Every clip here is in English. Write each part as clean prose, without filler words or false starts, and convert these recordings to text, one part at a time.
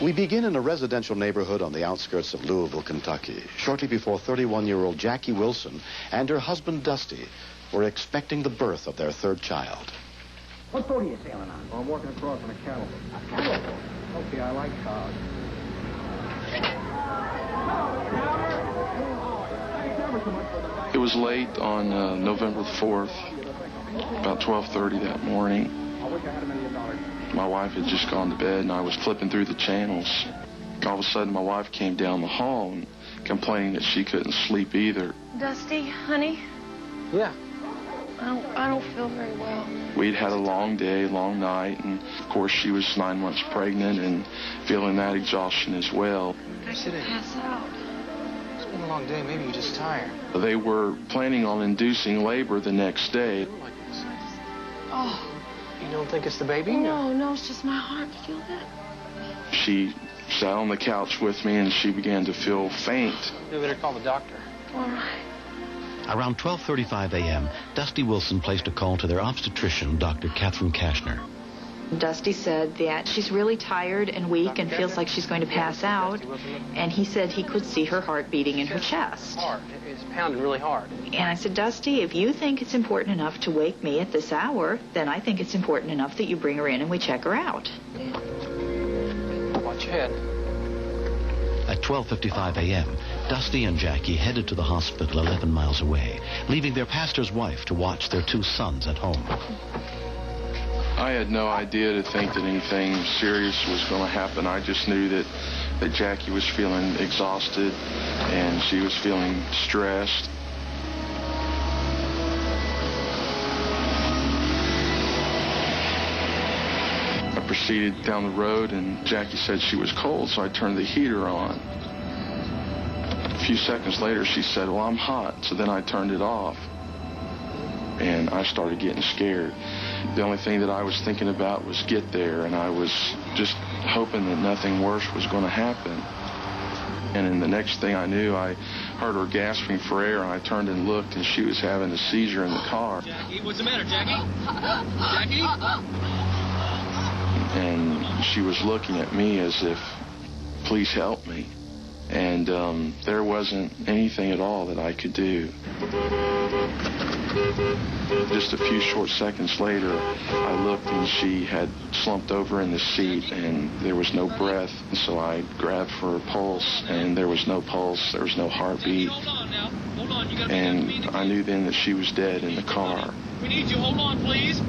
We begin in a residential neighborhood on the outskirts of Louisville, Kentucky, shortly before 31-year-old Jackie Wilson and her husband, Dusty, were expecting the birth of their third child. What boat are you sailing on? I'm walking across on a cattle boat. A cattle boat? Okay, I like cars. It was late on November the 4th, about 12:30 that morning. My wife had just gone to bed, and I was flipping through the channels. All of a sudden, my wife came down the hall and complaining that she couldn't sleep either. Dusty, honey? Yeah. I don't feel very well. We'd had a long day, long night, and of course she was 9 months pregnant and feeling that exhaustion as well. I should pass out. It's been a long day. Maybe you're just tired. They were planning on inducing labor the next day. Oh. You don't think it's the baby? No, it's just my heart. You feel that? She sat on the couch with me, and she began to feel faint. You better call the doctor. All right. Around 12:35 a.m., Dusty Wilson placed a call to their obstetrician, Dr. Catherine Kashner. Dusty said that she's really tired and weak and feels like she's going to pass out, and he said he could see her heart beating in her chest. It's pounding really hard. And I said, Dusty, if you think it's important enough to wake me at this hour, then I think it's important enough that you bring her in and we check her out. Watch your head. At 12:55 a.m., Dusty and Jackie headed to the hospital 11 miles away, leaving their pastor's wife to watch their two sons at home. I had no idea to think that anything serious was going to happen. I just knew that Jackie was feeling exhausted and she was feeling stressed. I proceeded down the road, and Jackie said she was cold, so I turned the heater on. A few seconds later, she said, well, I'm hot, so then I turned it off. And I started getting scared. The only thing that I was thinking about was get there, and I was just hoping that nothing worse was going to happen. And then the next thing I knew, I heard her gasping for air, and I turned and looked, and she was having a seizure in the car. Jackie, what's the matter, Jackie? Jackie? And she was looking at me as if, please help me. And there wasn't anything at all that I could do. Just a few short seconds later, I looked, and she had slumped over in the seat, and there was no breath. And so I grabbed for her pulse, and there was no pulse, there was no heartbeat. Hold on now. Hold on. You gotta And I knew then that she was dead in the car. We need you. Hold on, please.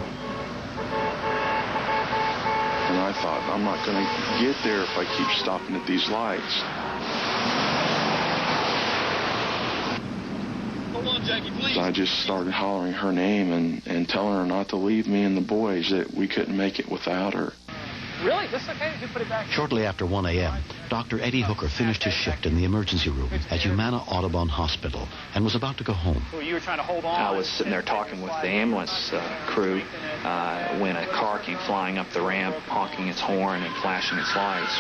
And I thought, I'm not going to get there if I keep stopping at these lights. Hold on, Jackie, please. So I just started hollering her name and telling her not to leave me and the boys, that we couldn't make it without her. Really? This okay? You put it back. Shortly after 1 a.m., Dr. Eddie Hooker finished his shift in the emergency room at Humana Audubon Hospital and was about to go home. Well, you were trying to hold on. I was sitting there talking with the ambulance crew when a car came flying up the ramp, honking its horn and flashing its lights.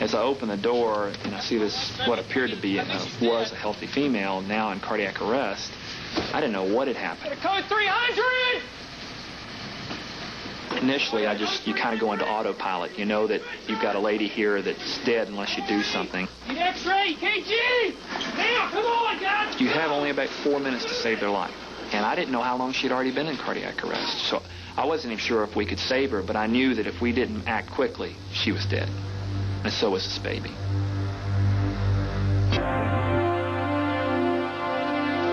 As I open the door and I see this, what appeared to be was a healthy female, now in cardiac arrest, I didn't know what had happened. Code 300! Initially, you kind of go into autopilot. You know that you've got a lady here that's dead unless you do something. Need X-ray, KG! Now, come on, guys! You have only about 4 minutes to save their life. And I didn't know how long she'd already been in cardiac arrest. So I wasn't even sure if we could save her, but I knew that if we didn't act quickly, she was dead. And so was this baby.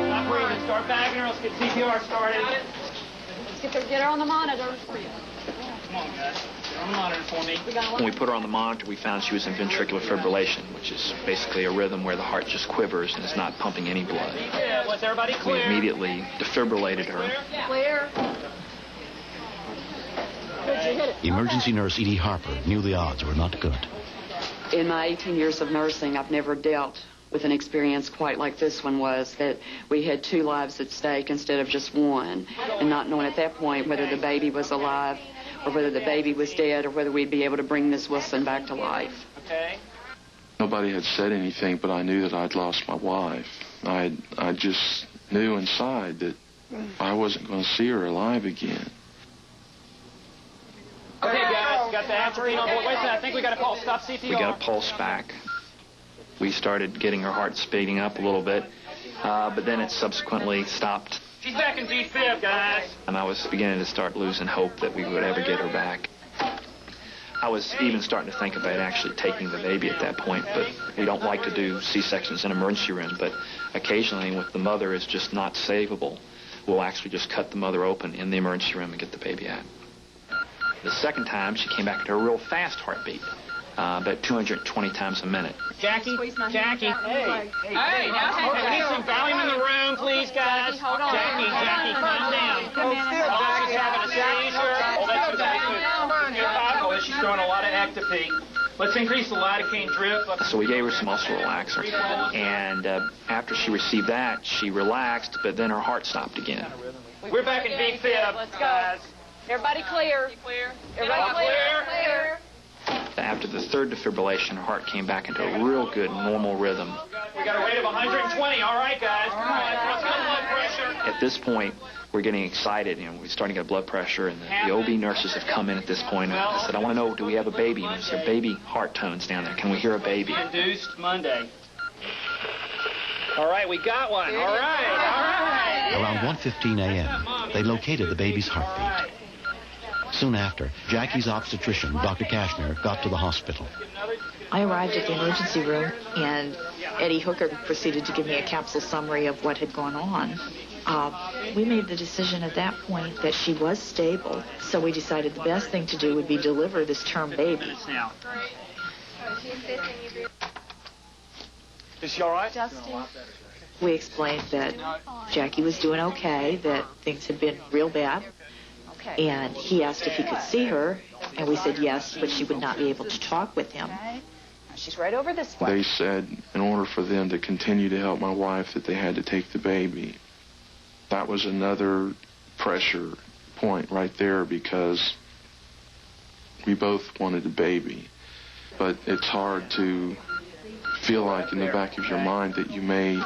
Not breathing. Start bagging her. Let's get CPR started. Let's get her on the monitor. Come on, guys. Get on the monitor for me. When we put her on the monitor, we found she was in ventricular fibrillation, which is basically a rhythm where the heart just quivers and is not pumping any blood. Yeah, was everybody clear? We immediately defibrillated her. Clear. Emergency nurse Edie Harper knew the odds were not good. In my 18 years of nursing, I've never dealt with an experience quite like this one was, that we had two lives at stake instead of just one, and not knowing at that point whether the baby was alive or whether the baby was dead or whether we'd be able to bring Miss Wilson back to life. Okay. Nobody had said anything, but I knew that I'd lost my wife. I just knew inside that I wasn't going to see her alive again. Okay, guys, got the atropine on board. Wait a minute, I think we got a pulse. Stop CPR. We got a pulse back. We started getting her heart speeding up a little bit, but then it subsequently stopped. She's back in V-fib, guys. And I was beginning to start losing hope that we would ever get her back. I was even starting to think about actually taking the baby at that point, but we don't like to do C-sections in emergency rooms, but occasionally if the mother is just not savable, we'll actually just cut the mother open in the emergency room and get the baby out. The second time, she came back to a real fast heartbeat, about 220 times a minute. Jackie, Jackie, hey, we need some volume in the room, please, guys. Hold on. Jackie, calm down. She's having a seizure. Oh, that's good. She's throwing a lot of Activate. Let's increase the lidocaine drip. So we gave her some muscle relaxer, and after she received that, she relaxed, but then her heart stopped again. We're back in V-fib. Let's go. Everybody clear. Everybody clear. After the third defibrillation, her heart came back into a real good normal rhythm. We got a rate of 120. All right, guys. Come on. What's the blood pressure? At this point, we're getting excited. We're starting to get blood pressure, and the OB nurses have come in at this point. And I said, I want to know, do we have a baby? And there's a baby heart tones down there. Can we hear a baby? Induced Monday. All right, we got one. All right. Around 1:15 a.m., they located the baby's heartbeat. Soon after, Jackie's obstetrician, Dr. Kashner, got to the hospital. I arrived at the emergency room, and Eddie Hooker proceeded to give me a capsule summary of what had gone on. We made the decision at that point that she was stable, so we decided the best thing to do would be deliver this term baby. Is she all right? Dusty. We explained that Jackie was doing okay, that things had been real bad, and he asked if he could see her, and we said yes, but she would not be able to talk with him. She's right over this way. They said in order for them to continue to help my wife that they had to take the baby. That was another pressure point right there because we both wanted a baby. But it's hard to feel like in the back of your mind that you may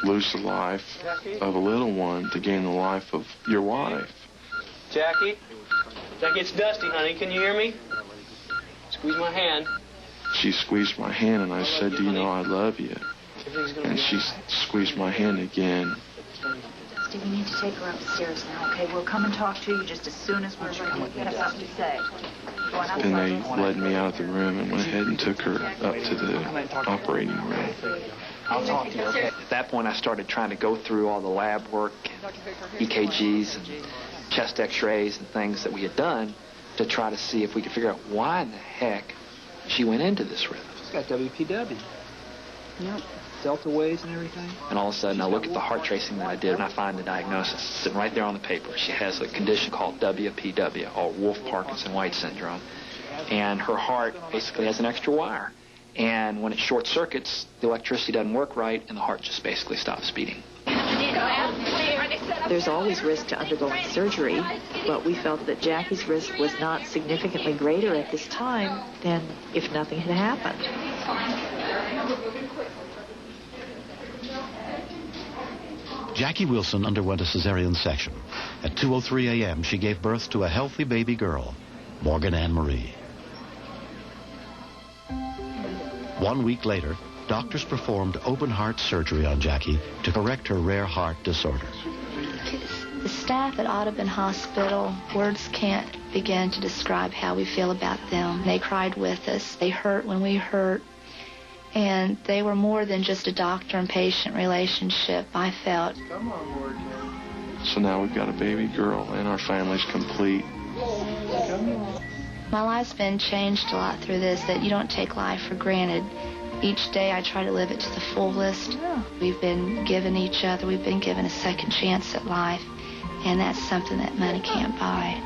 lose the life of a little one to gain the life of your wife. Jackie, it's Dusty, honey. Can you hear me? Squeeze my hand. She squeezed my hand and I said, do you know I love you? And she squeezed my hand again. Dusty, we need to take her upstairs now, okay? We'll come and talk to you just as soon as we're ready. We have something to say. And they led me out of the room and went ahead and took her up to the operating room. I'll talk to you, okay? At that point, I started trying to go through all the lab work, EKGs, and chest x-rays and things that we had done to try to see if we could figure out why in the heck she went into this rhythm. She's got WPW. Yep. Delta waves and everything. And all of a sudden, I look at the heart tracing that I did, and I find the diagnosis sitting right there on the paper. She has a condition called WPW, or Wolff-Parkinson-White syndrome. And her heart basically has an extra wire. And when it short circuits, the electricity doesn't work right, and the heart just basically stops beating. There's always risk to undergoing surgery, but we felt that Jackie's risk was not significantly greater at this time than if nothing had happened. Jackie Wilson underwent a cesarean section. At 2:03 a.m., she gave birth to a healthy baby girl, Morgan Ann Marie. 1 week later, doctors performed open-heart surgery on Jackie to correct her rare heart disorder. The staff at Audubon Hospital, words can't begin to describe how we feel about them. They cried with us. They hurt when we hurt. And they were more than just a doctor and patient relationship, I felt. So now we've got a baby girl and our family's complete. My life's been changed a lot through this, that you don't take life for granted. Each day I try to live it to the fullest. We've been given each other, we've been given a second chance at life, and that's something that money can't buy.